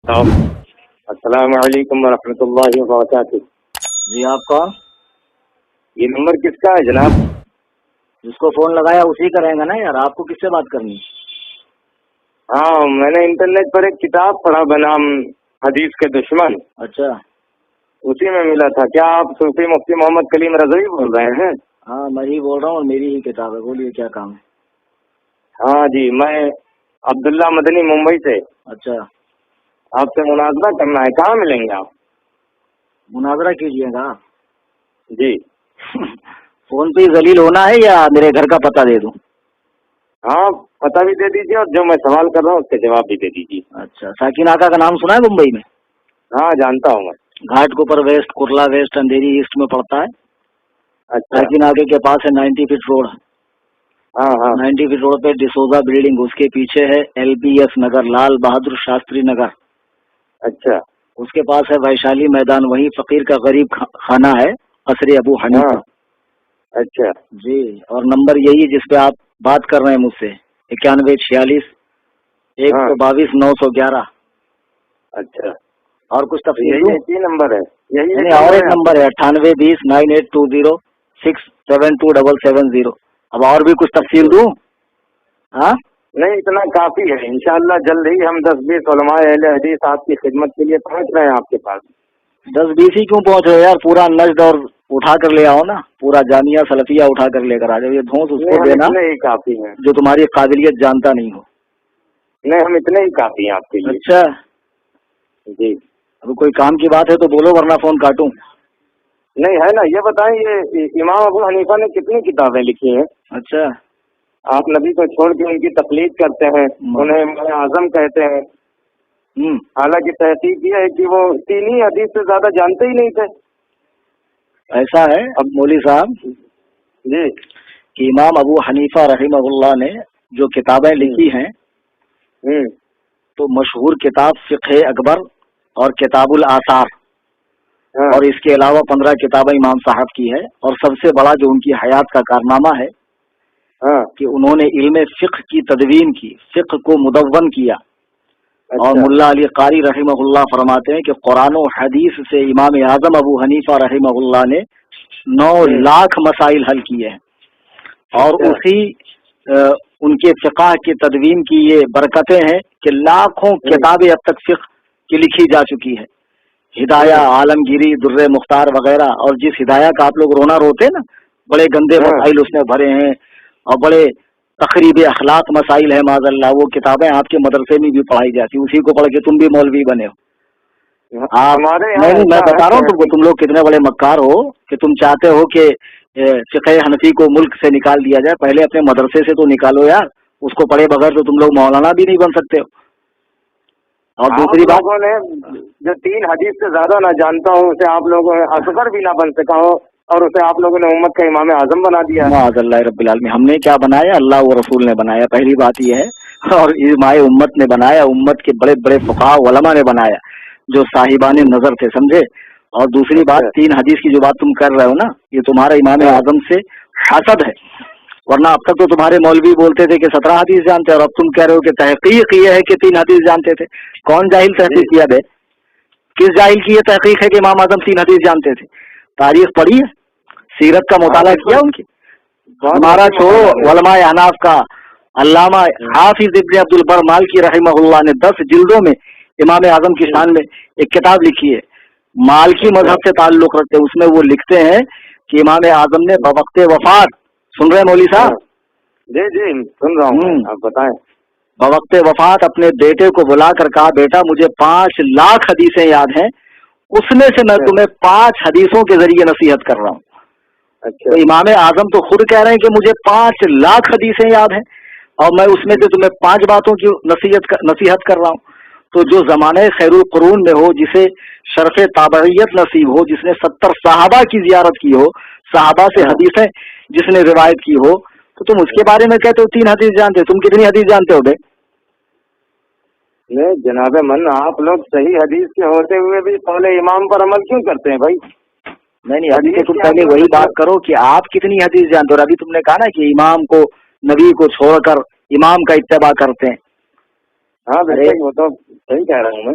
السلام علیکم ورحمۃ اللہ وبرکاتہ۔ جی آپ کون؟ یہ نمبر کس کا ہے جناب؟ جس کو فون لگایا اسی کا رہے گا نا یار، آپ کو کس سے بات کرنی؟ ہاں، میں نے انٹرنیٹ پر ایک کتاب پڑھا بنام حدیث کے دشمن، اچھا، اسی میں ملا تھا۔ کیا آپ صوفی مفتی محمد کلیم رضوی بول رہے ہیں؟ ہاں میں ہی بول رہا ہوں اور میری ہی کتاب ہے، بولیے کیا کام ہے؟ ہاں جی، میں عبداللہ مدنی ممبئی سے، اچھا، آپ سے مناظرہ کرنا ہے، کہاں ملیں گے آپ؟ مناظرہ کیجیے گا؟ جی فون پہ ہی ذلیل ہونا ہے یا میرے گھر کا پتہ دے دوں؟ ہاں، پتہ بھی دے دیجیے اور جو میں سوال کر رہا ہوں اس کے جواب بھی دے دیجیے۔ اچھا، ساکن آقا کا نام سنا ہے ممبئی میں؟ ہاں جانتا ہوں میں۔ گھاٹ کے اوپر ویسٹ، کرلا ویسٹ، اندھیری ایسٹ میں پڑتا ہے۔ اچھا، ساکن آقا کے پاس ہے 90 فٹ روڈ، ہاں ہاں 90 فٹ روڈ پہ ڈسوزا بلڈنگ، اس کے پیچھے ہے LBS نگر، لال بہادر شاستری نگر، اچھا اس کے پاس ہے ویشالی میدان، وہی فقیر کا غریب خانہ ہے، قصر ابو حنیفہ۔ ہاں اچھا جی، اور نمبر یہی ہے جس پہ آپ بات کر رہے ہیں مجھ سے، 9146 122 911۔ اچھا، اور کچھ تفصیل یہی دوں؟ ایک ہی نمبر ہے؟ یہی نہیں، اور ایک نمبر ہے 9820 9820 67270۔ اب اور بھی کچھ تفصیل دوں؟ ہاں نہیں، اتنا کافی ہے۔ انشاءاللہ جلد ہی ہم 10-20 علماء اہل حدیث آپ کی خدمت کے لیے پہنچ رہے ہیں آپ کے پاس۔ 10-20 ہی کیوں پہنچ رہے یار؟ پورا نجد اور اٹھا کر لے آؤ نا، پورا جامعہ سلفیہ اٹھا کر لے کر آ جاؤ۔ یہ دھونس اس کو نہیں، ہم دینا اتنے ہی کافی ہیں۔ جو تمہاری قابلیت جانتا نہیں ہو۔ نہیں، ہم اتنے ہی کافی ہیں آپ کے لیے۔ اچھا، جی، اب کوئی کام کی بات ہے تو بولو ورنہ فون کاٹوں۔ نہیں ہے نا، یہ بتائیں یہ امام ابو حنیفہ نے کتنی کتابیں لکھی ہیں؟ اچھا، آپ نبی کو چھوڑ کے ان کی تقلید کرتے ہیں، انہیں امام اعظم کہتے ہیں، حالانکہ تحقیق یہ ہے کہ وہ 3 ہی حدیث سے زیادہ جانتے ہی نہیں تھے۔ ایسا ہے اب مولوی صاحب جی کہ امام ابو حنیفہ رحمہ اللہ نے جو کتابیں لکھی ہیں تو مشہور کتاب فقہ اکبر اور کتاب الآثار، ہاں اور اس کے علاوہ 15 کتابیں امام صاحب کی ہے، اور سب سے بڑا جو ان کی حیات کا کارنامہ ہے ہاں کہ انہوں نے علم فقہ کی تدوین کی، فقہ کو مدون کیا۔ اور اچھا ملا علی قاری رحمہ اللہ فرماتے ہیں کہ قرآن و حدیث سے امام اعظم ابو حنیفہ رحمہ اللہ نے 9 لاکھ مسائل حل کیے ہیں، اور اچھا اسی ان کے فقہ کی تدوین کی یہ برکتیں ہیں کہ لاکھوں کتابیں اب تک فقہ کی لکھی جا چکی ہے۔ ہدایہ، عالمگیری، در مختار وغیرہ، اور جس ہدایہ کا آپ لوگ رونا روتے ہیں نا، بڑے گندے مسائل اس میں بھرے ہیں اور بڑے تقریب اخلاق مسائل ہے، معاذ اللہ، وہ کتابیں آپ کے مدرسے میں بھی پڑھائی جاتی، اسی کو پڑھ کے تم بھی مولوی بنے ہو۔ آپ نہیں، میں بتا رہا ہوں تم لوگ کتنے بڑے مکار ہو کہ تم چاہتے ہو کہ فقہ حنفی کو ملک سے نکال دیا جائے۔ پہلے اپنے مدرسے سے تو نکالو یار، اس کو پڑھے بغیر تو تم لوگ مولانا بھی نہیں بن سکتے ہو۔ اور دوسری بات، لوگوں نے جو 3 حدیث سے زیادہ نہ جانتا ہوں اسے آپ لوگوں نے اصغر بھی نہ بن سکا ہو، اور اسے آپ لوگوں نے امت کا امام اعظم بنا دیا۔ معاذ اللہ رب العالمین، ہم نے کیا بنایا؟ اللہ و رسول نے بنایا، پہلی بات یہ ہے، اور علماء امت نے بنایا، امت کے بڑے بڑے فقہاء علماء نے بنایا جو صاحبان نظر تھے، سمجھے؟ اور دوسری بات، 3 حدیث کی جو بات تم کر رہے ہو نا، یہ تمہارا امام اعظم سے حسد ہے، ورنہ اب تک تو تمہارے مولوی بولتے تھے کہ 17 حدیث جانتے ہیں، اور اب تم کہہ رہے ہو کہ تحقیق یہ ہے کہ 3 حدیث جانتے تھے۔ کون جاہل تحقیق کیا بے؟ کس جاہل کی یہ تحقیق ہے کہ امام اعظم 3 حدیث جانتے تھے؟ تاریخ پڑھی ہے؟ سیرت کا مطالعہ کیا ان کی؟ ہمارا چھوڑو، علماء احناف کا علامہ حافظ ابن عبد البر مالکی رحمہ اللہ نے 10 جلدوں میں امام اعظم کی شان میں ایک کتاب لکھی ہے، مالکی مذہب سے تعلق رکھتے ہیں۔ اس میں وہ لکھتے ہیں کہ امام اعظم نے بوقت وفات، سن رہے ہیں مولوی صاحب؟ جی جی سن رہا ہوں، آپ بتائیں۔ بوقت وفات اپنے بیٹے کو بلا کر کہا، بیٹا مجھے 5 لاکھ حدیثیں یاد ہیں، اس میں سے میں تمہیں 5 حدیثوں کے ذریعے نصیحت کر رہا ہوں۔ اچھا تو امام اعظم تو خود کہہ رہے ہیں کہ مجھے 5 لاکھ حدیثیں یاد ہیں، اور میں اس میں سے تمہیں 5 باتوں کی نصیحت کر رہا ہوں۔ تو جو زمانہ خیر القرون میں ہو، جسے شرف تابعیت نصیب ہو، جس نے 70 صحابہ کی زیارت کی ہو، صحابہ سے حدیثیں جس نے روایت کی ہو، تو تم اس کے بارے میں کہتے ہو 3 حدیث جانتے ہو؟ تم کتنی حدیث جانتے ہو بے؟ نہیں جناب من، آپ لوگ صحیح حدیث کے ہوتے ہوئے بھی قول امام پر عمل کیوں کرتے ہیں بھائی؟ نہیں، ابھی تو تم پہلے وہی بات کرو کہ آپ کتنی حدیث جانتے ہو۔ ابھی تم نے کہا نا کہ امام کو، نبی کو چھوڑ کر امام کا اتباع کرتے ہیں۔ ہاں بالکل، وہ تو صحیح کہہ رہا ہوں میں۔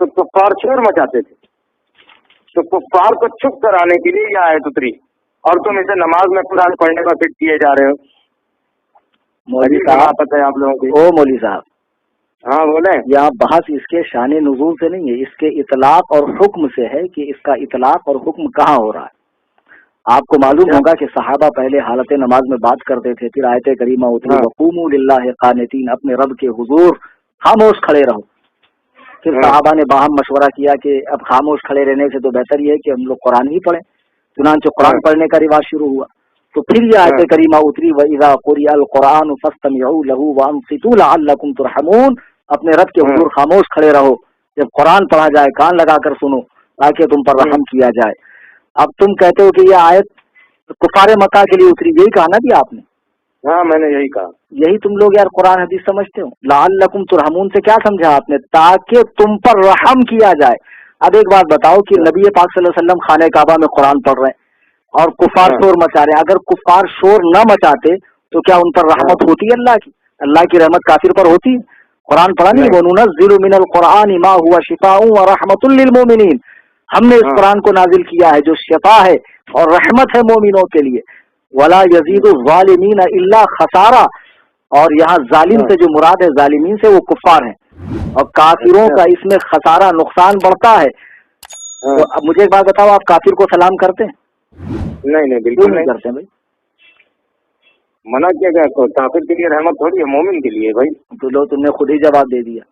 تو کفار شور مچاتے تھے، تو کفار کو چپ کرانے کے لیے یہ آیت اتری، اور تم اسے نماز میں قرآن پڑھنے کا فٹ کیے جا رہے ہو۔ مولوی صاحب پتہ ہے آپ لوگوں کی؟ او مولوی صاحب، ہاں بولیں۔ یہاں بحث اس کے شان نزول سے نہیں ہے، اس کے اطلاق اور حکم سے ہے کہ اس کا اطلاق اور حکم کہاں ہو رہا ہے۔ آپ کو معلوم ہوگا کہ صحابہ پہلے حالت نماز میں بات کرتے تھے، پھر آیت کریمہ اتری وقوموا للہ قانتین، اپنے رب کے حضور خاموش کھڑے رہو۔ پھر صحابہ نے باہم مشورہ کیا کہ اب خاموش کھڑے رہنے سے تو بہتر یہ ہے کہ ہم لوگ قرآن ہی پڑھیں، چنانچہ قرآن پڑھنے کا رواج شروع ہوا۔ تو پھر یہ آیت کریمہ اتری وَإِذَا قُرِئَ الْقُرْآنُ فَاسْتَمِعُوا لَهُ وَأَنصِتُوا لَعَلَّكُمْ تُرْحَمُونَ، اپنے رب کے حضور خاموش کھڑے رہو، جب قرآن پڑھا جائے کان لگا کر سنو تاکہ تم پر رحم کیا جائے۔ اب تم کہتے ہو کہ یہ آیت کفار مکہ کے لیے اتری، یہی کہا نا بھی آپ نے؟ ہاں میں نے یہی کہا۔ یہی تم لوگ یار قرآن حدیث سمجھتے ہو۔ لعلکم ترحمون سے کیا سمجھا آپ نے؟ تاکہ تم پر رحم کیا جائے۔ اب ایک بات بتاؤ کہ نبی پاک صلی اللہ علیہ وسلم خانہ کعبہ میں قرآن پڑھ رہے ہیں اور کفار شور مچا رہے ہیں، اگر کفار شور نہ مچاتے تو کیا ان پر رحمت ہوتی ہے؟ اللہ کی رحمت کافر پر ہوتی ہے؟ قرآن پڑھا نہیں، وَنُنَزِّلُ مِنَ الْقُرْآنِ مَا هُوَ شِفَاءٌ وَرَحْمَةٌ لِّلْمُؤْمِنِينَ، ہم نے اس قرآن کو نازل کیا ہے جو شفا ہے اور رحمت ہے مومنوں کے لیے۔ وَلَا يَزِيدُ الظَّالِمِينَ إِلَّا خَسَارًا، اور یہاں ظالم سے جو مراد ہے ظالمین سے وہ کفار ہیں، اور کافروں کا اس میں خسارہ نقصان بڑھتا ہے۔ تو اب مجھے ایک بات بتاؤ، آپ کافر کو سلام کرتے ہیں؟ نہیں بالکل نہیں کرتے بھائی، منع کیا گیا۔ کافر کے لیے رحمت تھوڑی ہے، مومن کے لیے بھائی۔ تو لو تم نے خود ہی جواب دے دیا،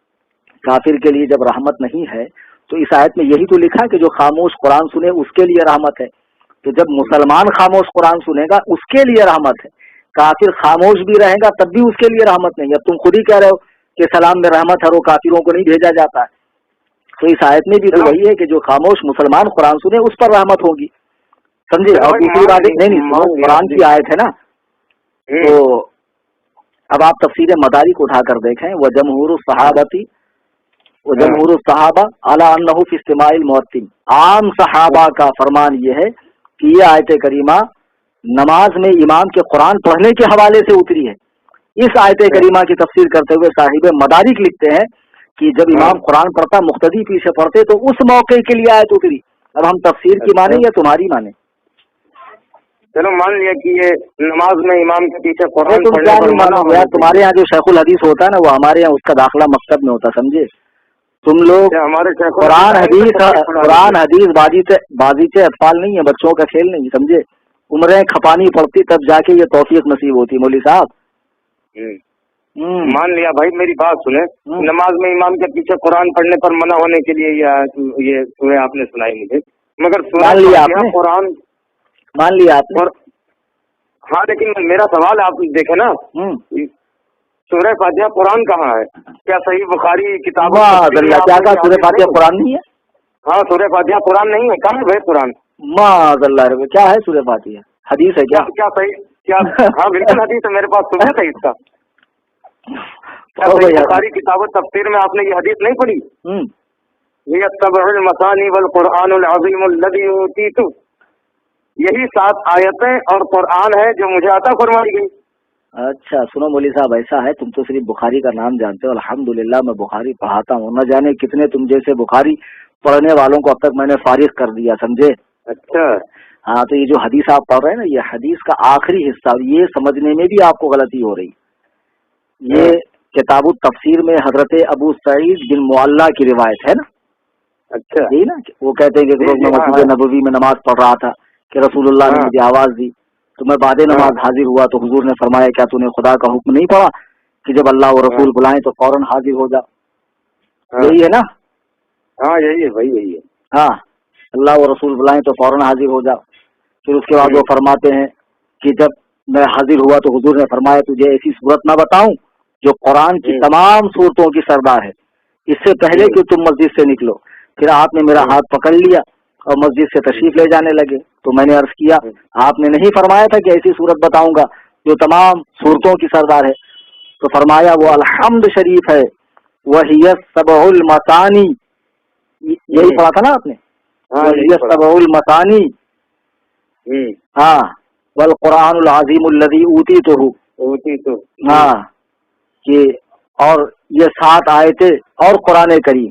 کافر کے لیے جب رحمت نہیں ہے تو اس آیت میں یہی تو لکھا ہے کہ جو خاموش قرآن سنے اس کے لیے رحمت ہے۔ تو جب مسلمان خاموش قرآن سنے گا اس کے لیے رحمت ہے، کافر خاموش بھی رہے گا تب بھی اس کے لیے رحمت نہیں۔ اب تم خود ہی کہہ رہے ہو کہ سلام میں رحمت ہے اور کافروں کو نہیں بھیجا جاتا ہے، تو اس آیت میں بھی تو وہی ہے کہ جو خاموش مسلمان قرآن سنے اس پر رحمت ہوگی، سمجھے؟ اور دوسری بات نہیں، قرآن کی آیت ہے نا، تو اب آپ تفسیر مدارک اٹھا کر دیکھیں، وجمہور الصحابتی وجمہور الصحابہ علی انہ فی استماع المؤذن، عام صحابہ کا فرمان یہ ہے کہ یہ آیت کریمہ نماز میں امام کے قرآن پڑھنے کے حوالے سے اتری ہے۔ اس آیت کریمہ کی تفسیر کرتے ہوئے صاحب مدارک لکھتے ہیں کہ جب امام قرآن پڑھتا مقتدی پیچھے پڑھتے تو اس موقع کے لیے آیت اتری۔ اب ہم تفسیر کی مانیں یا تمہاری مانیں؟ چلو مان لیا کہ یہ نماز میں امام کے پیچھے قرآن تم کیا نہیں مانو گے؟ تمہارے یہاں جو شیخ الحدیث ہوتا ہے نا، وہ ہمارے یہاں اس کا داخلہ مکتب میں ہوتا، سمجھے؟ تم لوگ ہمارے قرآن حدیث بازیچے اطفال نہیں ہے، بچوں کا کھیل نہیں، سمجھے؟ عمریں کھپانی پڑتی تب جا کے یہ توفیق نصیب ہوتی۔ مولوی صاحب مان لیا بھائی، میری بات سنیں، نماز میں امام کے پیچھے قرآن پڑھنے پر منع ہونے کے لیے یہ سورہ آپ نے سنائی مجھے، مگر سورہ قرآن مان لیا آپ نے؟ ہاں لیکن میرا سوال آپ دیکھیں نا، سورہ فاتحہ قرآن کہاں ہے؟ کیا صحیح بخاری کتاب کیا سورہ فاتحہ قرآن نہیں ہے؟ ہاں سورہ فاتحہ قرآن نہیں ہے، کہاں ہے بھائی قرآن؟ معاذ اللہ، کیا ہے سورہ فاتحہ؟ حدیث ہے کیا؟ کیا صحیح کیا؟ ہاں بالکل حدیث ہے میرے پاس، سنا تھا اس کا۔ کیا صحیح بخاری کتاب تفسیر میں آپ نے یہ حدیث نہیں پڑھی؟ یہ سبع المثانی والقرآن العظیم الذی اوتیتہ، یہی 7 آیتیں اور قرآن ہے جو مجھے عطا فرمائی گئی۔ اچھا سنو مولوی صاحب، ایسا ہے تم تو صرف بخاری کا نام جانتے ہو، الحمدللہ میں بخاری پڑھاتا ہوں، نہ جانے کتنے تم جیسے بخاری پڑھنے والوں کو اب تک میں نے فارغ کر دیا، سمجھے؟ اچھا ہاں، تو یہ جو حدیث آپ پڑھ رہے ہیں نا، یہ حدیث کا آخری حصہ، یہ سمجھنے میں بھی آپ کو غلطی ہو رہی۔ یہ کتاب التفسیر میں حضرت ابو سعید بن معلہ کی روایت ہے نا۔ اچھا یہی نا، وہ کہتے ہیں کہ ایک روز میں مسجد نبوی میں نماز پڑھ رہا تھا کہ رسول اللہ نے مجھے آواز دی، تو میں بعد نماز حاضر ہوا تو حضور نے فرمایا کیا تو نے خدا کا حکم نہیں پڑھا کہ جب اللہ و رسول بلائیں تو فوراً حاضر ہو جا؟ یہی ہے نا؟ ہاں یہی ہے بھائی، یہی ہے۔ ہاں، اللہ و رسول بلائیں تو فوراً حاضر ہو جا۔ پھر اس کے بعد وہ فرماتے ہیں کہ جب میں حاضر ہوا تو حضور نے فرمایا تجھے ایسی صورت نہ بتاؤں جو قرآن کی تمام صورتوں کی سردار ہے، اس سے پہلے کہ تم مسجد سے نکلو۔ پھر آپ نے میرا ہاتھ پکڑ لیا اور مسجد سے تشریف لے جانے لگے، تو میں نے عرض کیا آپ نے نہیں فرمایا تھا کہ ایسی صورت بتاؤں گا جو تمام صورتوں کی سردار ہے؟ تو فرمایا وہ الحمد شریف ہے، وہی سبع المثانی، یہی پڑھا تھا نا آپ نے؟ وہی سبع المثانی، ہاں، والقرآن العظیم الذی اوتیتہ، ہاں، کہ اور یہ 7 آیتیں اور قرآن کریم،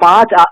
5